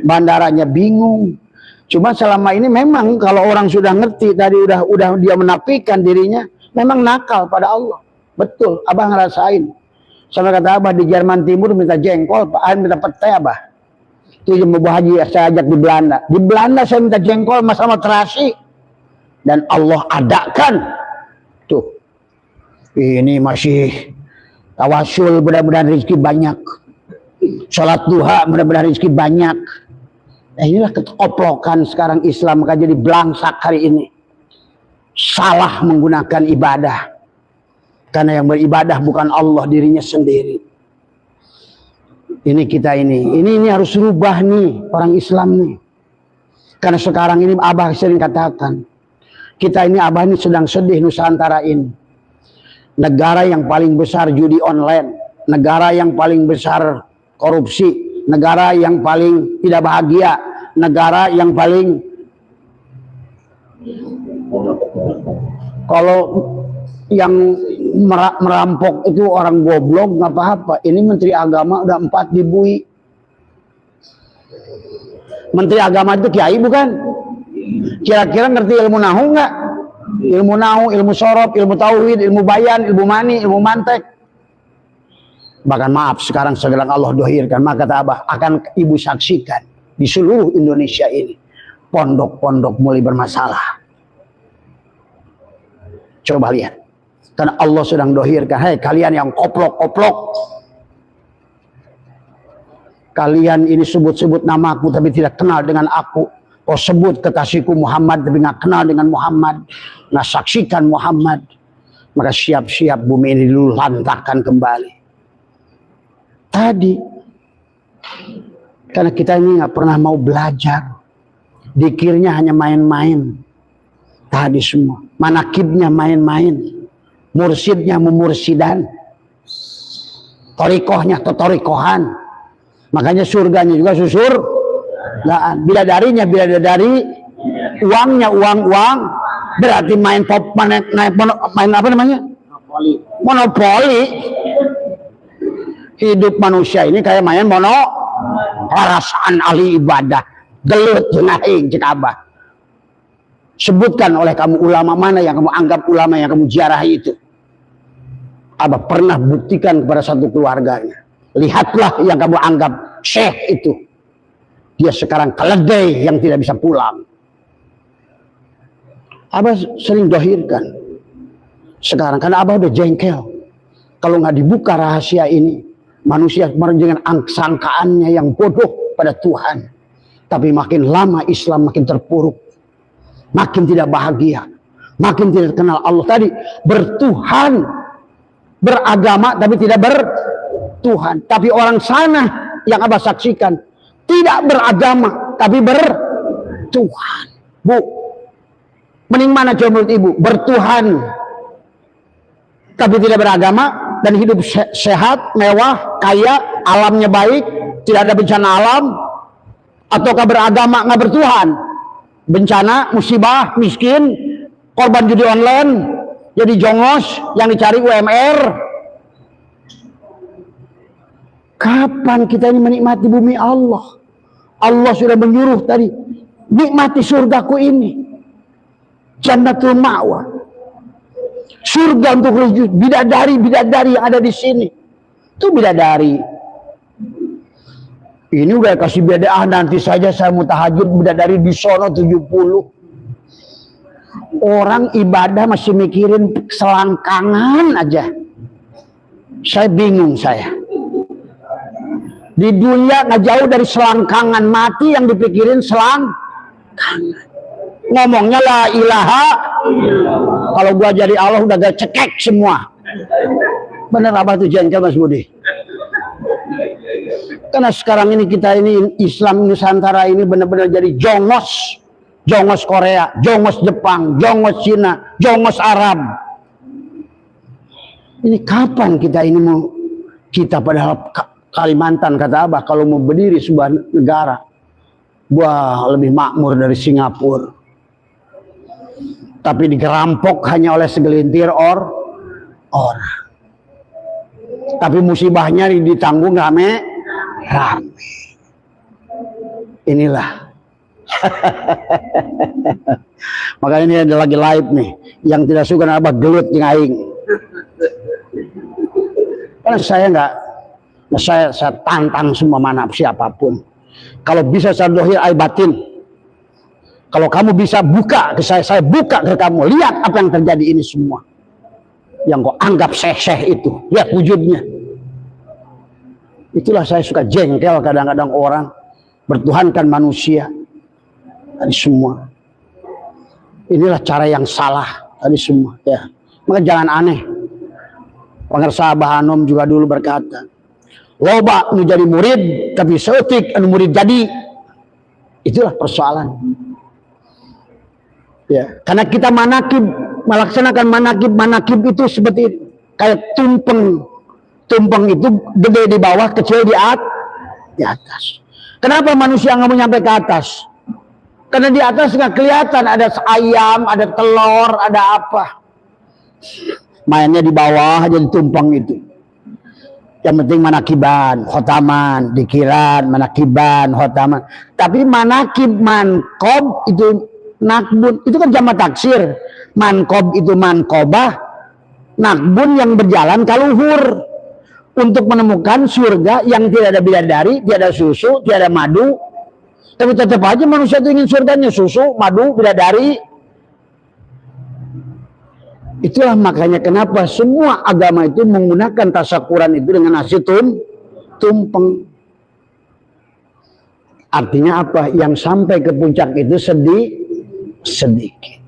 Bandaranya bingung. Cuma selama ini memang kalau orang sudah ngerti tadi udah dia menafikan dirinya, memang nakal pada Allah. Betul, Abah ngerasain. Sama kata Abah di Jerman Timur minta jengkol, minta petai Abah. Itu yang mau haji saya ajak di Belanda. Di Belanda saya minta jengkol sama terasi. Dan Allah adakan. Tuh. Ini masih tawasul, mudah-mudahan rezeki banyak. Sholat duha, mudah-mudahan rezeki banyak. Nah, inilah keoplokan sekarang Islam, maka jadi belangsak hari ini. Salah menggunakan ibadah. Karena yang beribadah bukan Allah, dirinya sendiri. Ini kita ini harus rubah nih orang Islam nih. Karena sekarang ini Abah sering katakan, kita ini Abah ini sedang sedih Nusantara ini. Negara yang paling besar judi online, negara yang paling besar korupsi, negara yang paling tidak bahagia, negara yang paling kalau yang merampok itu orang goblok nggak apa-apa. Ini Menteri Agama udah 4 dibui. Menteri Agama itu kiai bukan? Kira-kira ngerti ilmu nahu nggak? Ilmu nahu, ilmu sorob, ilmu tauhid, ilmu bayan, ilmu mani, ilmu mantek. Bahkan maaf sekarang segala Allah dohirkan, maka kata Abah akan ibu saksikan di seluruh Indonesia ini pondok-pondok mulai bermasalah. Coba lihat, karena Allah sedang dohirkan, hei kalian yang koplok-koplok, kalian ini sebut-sebut namaku tapi tidak kenal dengan aku. Kau sebut kekasihku Muhammad tapi nggak kenal dengan Muhammad, nggak saksikan Muhammad, maka siap-siap bumi ini diluluhlantakkan kembali. Tadi karena kita ini nggak pernah mau belajar, dikirnya hanya main-main. Tadi semua manakibnya main-main, mursidnya memursidan, torikohnya torikohan. Makanya surganya juga susur. Bidadarinya bidadari, uangnya uang, berarti main main apa namanya? Monopoli. Hidup manusia ini kayak main perasaan ahli ibadah, gelut jenahing cek Abah. Sebutkan oleh kamu ulama mana yang kamu anggap ulama yang kamu ziarahi itu. Abah pernah buktikan kepada satu keluarganya. Lihatlah yang kamu anggap syekh itu. Dia sekarang keledai yang tidak bisa pulang. Abah sering dohirkan. Sekarang karena Abah udah jengkel. Kalau nggak dibuka rahasia ini, manusia dengan sangkaannya yang bodoh pada Tuhan. Tapi makin lama Islam makin terpuruk. Makin tidak bahagia. Makin tidak kenal Allah. Tadi bertuhan. Beragama tapi tidak bertuhan. Tapi orang sana yang Abah saksikan. Tidak beragama tapi bertuhan. Bu, mending mana coba menurut ibu? Bertuhan tapi tidak beragama dan hidup sehat, mewah, kaya, alamnya baik, tidak ada bencana alam, ataukah beragama nggak bertuhan? Bencana, musibah, miskin, korban judi online, jadi jongos yang dicari UMR. Kapan kita ini menikmati bumi Allah? Allah sudah menyuruh tadi, nikmati surgaku ini, Jannatul Ma'wa, surga untuk bidadari yang ada di sini. Itu bidadari. Ini udah kasih bidadari, nanti saja saya mau tahajud bidadari di sono 70. Orang ibadah masih mikirin selangkangan aja. Saya bingung saya. Di dunia nggak jauh dari selangkangan, mati yang dipikirin selangkangan. ngomongnya la ilaha. Kalau gua jadi Allah udah gak cekek semua. Bener apa tuh jengkel Mas Budi? Karena sekarang ini kita ini Islam Nusantara ini benar-benar jadi jongos. Jongos Korea, jongos Jepang, jongos Cina, jongos Arab. Ini kapan kita ini mau, kita padahal Kalimantan kata Abah kalau mau berdiri sebuah negara, wah lebih makmur dari Singapura. Tapi digerampok hanya oleh segelintir orang. Tapi musibahnya ditanggung rame. Inilah. Makanya ini ada lagi live nih. Yang tidak suka apa gelut yang aing. Karena saya tantang semua mana siapapun. Kalau bisa saya dohir ay batin. Kalau kamu bisa buka ke saya buka ke kamu. Lihat apa yang terjadi ini semua. Yang kau anggap syekh-syekh itu. Lihat wujudnya. Itulah saya suka jengkel kadang-kadang orang. Bertuhankan manusia. Tadi semua. Inilah cara yang salah. Tadi semua. Ya. Maka jangan aneh. Pengersa Abah Anom juga dulu berkata. Loba nu jadi murid. Tapi seetik anu murid jadi. Itulah persoalan. Ya, karena kita melaksanakan manakib itu seperti kayak tumpeng itu gede di bawah, kecil di atas. Kenapa manusia nggak mau nyampe ke atas? Karena di atas nggak kelihatan, ada ayam, ada telur, ada apa. Mainnya di bawah aja di tumpeng itu. Yang penting manakiban, khotaman, dikiran, manakiban, khotaman. Tapi manakib, mankob itu nakbun, itu kan jamak taksir. Mankob itu mankobah, nakbun yang berjalan kaluhur untuk menemukan surga yang tidak ada bidadari, tidak ada susu, tidak ada madu. Tapi tetap aja manusia itu ingin surganya susu, madu, bidadari. Itulah makanya kenapa semua agama itu menggunakan tasyakuran itu dengan nasi tumpeng. Artinya apa? Yang sampai ke puncak itu sedikit.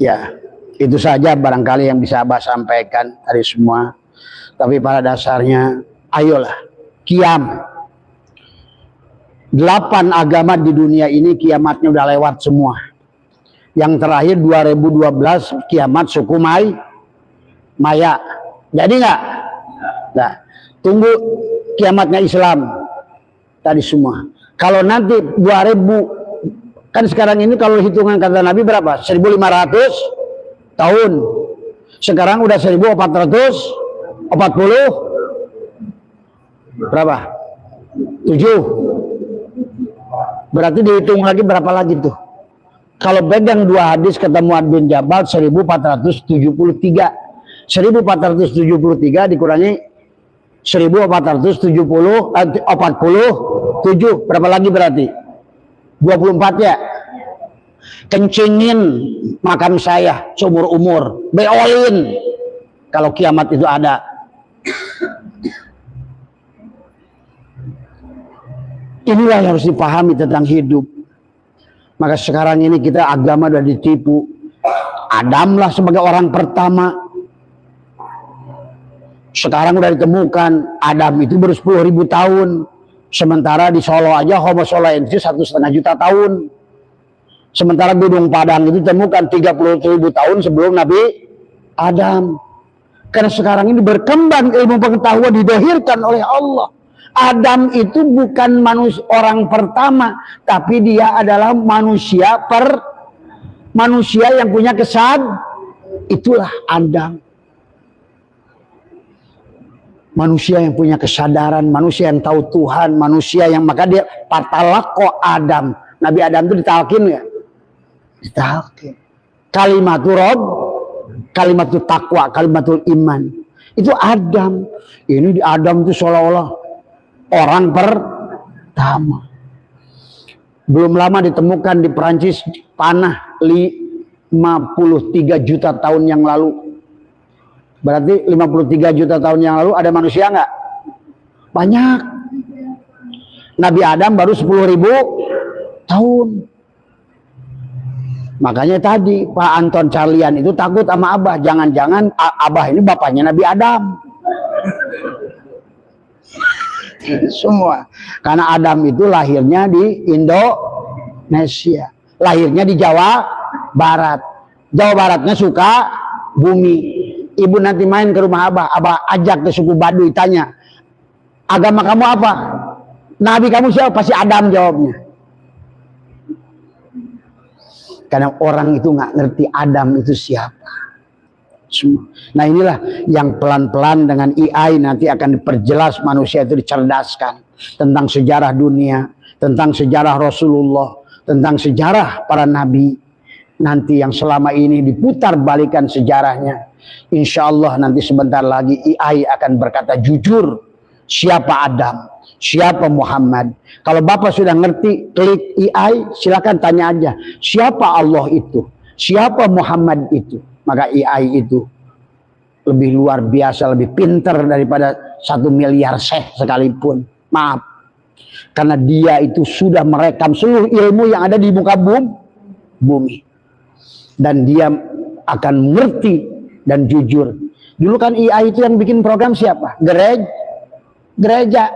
Ya, itu saja barangkali yang bisa Abah sampaikan dari semua. Tapi pada dasarnya, ayolah, kiam. 8 agama di dunia ini kiamatnya udah lewat semua. Yang terakhir 2012 kiamat suku Maya. Jadi nggak? Nah, tunggu kiamatnya Islam tadi semua. Kalau nanti 2000 kan sekarang ini kalau hitungan kata Nabi berapa? 1500 tahun. Sekarang udah 1440 berapa? 7. Berarti dihitung lagi berapa lagi tuh? Kalau pegang 2 hadis kata Muad bin Jabal 1473. 1473 dikurangi 1447 berapa lagi berarti? 24 ya. Kencingin makam saya seumur umur, beolin kalau kiamat itu ada. Inilah yang harus dipahami tentang hidup. Maka sekarang ini kita agama sudah ditipu. Adamlah sebagai orang pertama. Sekarang sudah ditemukan Adam itu baru 10.000 tahun. Sementara di Solo aja Homo soloensis 1,5 juta tahun. Sementara Gunung Padang itu ditemukan 30.000 tahun sebelum Nabi Adam. Karena sekarang ini berkembang ilmu pengetahuan didohirkan oleh Allah. Adam itu bukan orang pertama, tapi dia adalah manusia yang punya itulah Adam. Manusia yang punya kesadaran, manusia yang tahu Tuhan, manusia yang maka dia patalako Adam. Nabi Adam itu ditalkin ya? Ditalkin. Kalimatul Rob, kalimatul takwa, kalimatul iman. Itu Adam. Ini di Adam itu seolah-olah orang pertama. Belum lama ditemukan di Perancis panah 53 juta tahun yang lalu. Berarti 53 juta tahun yang lalu ada manusia nggak? Banyak. Nabi Adam baru 10.000 tahun. Makanya tadi Pak Anton Carlian itu takut sama Abah. Jangan-jangan Abah ini bapaknya Nabi Adam. Semua. Karena Adam itu lahirnya di Indonesia. Lahirnya di Jawa Barat. Jawa Baratnya suka bumi. Ibu nanti main ke rumah Abah. Abah ajak ke suku Baduy, tanya, agama kamu apa? Nabi kamu siapa? Pasti Adam jawabnya. Karena orang itu nggak ngerti Adam itu siapa. Nah inilah yang pelan-pelan dengan AI nanti akan diperjelas, manusia itu dicerdaskan tentang sejarah dunia, tentang sejarah Rasulullah, tentang sejarah para nabi. Nanti yang selama ini diputar balikan sejarahnya. Insya Allah nanti sebentar lagi AI akan berkata jujur siapa Adam, siapa Muhammad. Kalau Bapak sudah ngerti, klik AI, silakan tanya aja, siapa Allah itu, siapa Muhammad itu. Maka AI itu lebih luar biasa, lebih pintar daripada 1 miliar syekh sekalipun. Maaf, karena dia itu sudah merekam seluruh ilmu yang ada di muka bumi. Dan dia akan mengerti dan jujur. Dulu kan AI itu yang bikin program siapa? Gereja.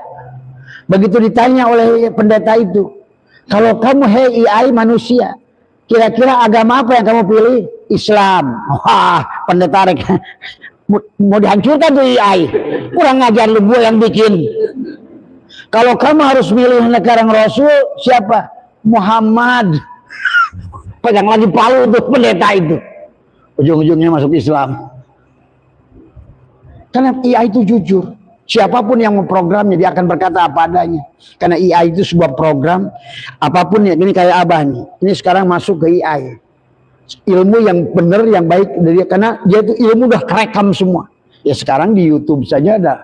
Begitu ditanya oleh pendeta itu, kalau kamu AI manusia, kira-kira agama apa yang kamu pilih? Islam. Wah, pendeta mau dihancurkan tuh AI. Kurang ngajar lu, gue yang bikin. Kalau kamu harus milih negara Rasul, siapa? Muhammad. Pegang lagi palu tuh pendeta itu. Ujung-ujungnya masuk Islam. Karena AI itu jujur. Siapapun yang memprogramnya dia akan berkata apa adanya. Karena AI itu sebuah program. Apapun ya, ini kayak Abah nih. Ini sekarang masuk ke AI. Ilmu yang benar, yang baik dari, karena dia itu ilmu udah kerekam semua. Ya sekarang di YouTube saja ada.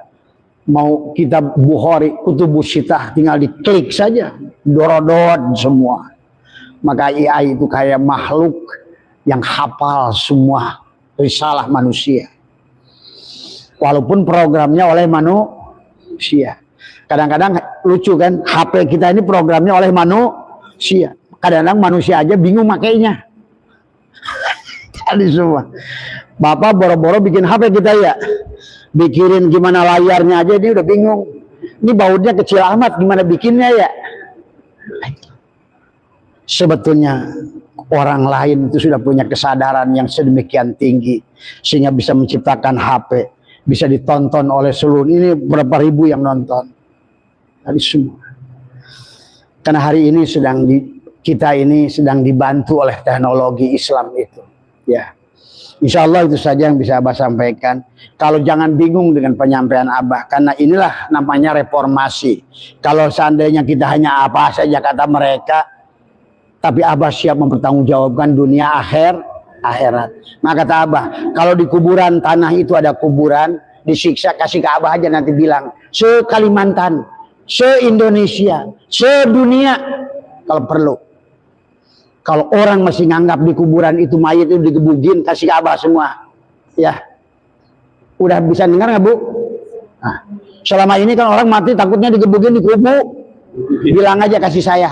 Mau kitab Bukhari, Kutubus Sittah, tinggal diklik saja. Dorodot semua. Maka AI itu kayak makhluk yang hafal semua risalah manusia. Walaupun programnya oleh manusia. Kadang-kadang lucu kan, HP kita ini programnya oleh manusia. Kadang-kadang manusia aja bingung makainya. Tadi semua. Bapak boro-boro bikin HP kita ya. Bikirin gimana layarnya aja ini udah bingung. Ini bautnya kecil amat, gimana bikinnya ya. Sebetulnya orang lain itu sudah punya kesadaran yang sedemikian tinggi. Sehingga bisa menciptakan HP. Bisa ditonton oleh seluruh, ini berapa ribu yang nonton dari semua. Karena hari ini kita ini sedang dibantu oleh teknologi Islam itu. Ya, Insya Allah itu saja yang bisa Abah sampaikan. Kalau jangan bingung dengan penyampaian Abah, karena inilah namanya reformasi. Kalau seandainya kita hanya apa saja kata mereka, tapi Abah siap mempertanggungjawabkan dunia akhirat. Maka kata Abah, kalau di kuburan tanah itu ada kuburan, disiksa, kasih ke Abah aja nanti bilang, se-Kalimantan, se-Indonesia, se-dunia, kalau perlu. Kalau orang masih nganggap di kuburan itu mayat itu digebugin, kasih ke Abah semua. Ya, udah bisa dengar nggak Bu? Nah, selama ini kan orang mati takutnya digebugin di kubu, bilang aja kasih saya.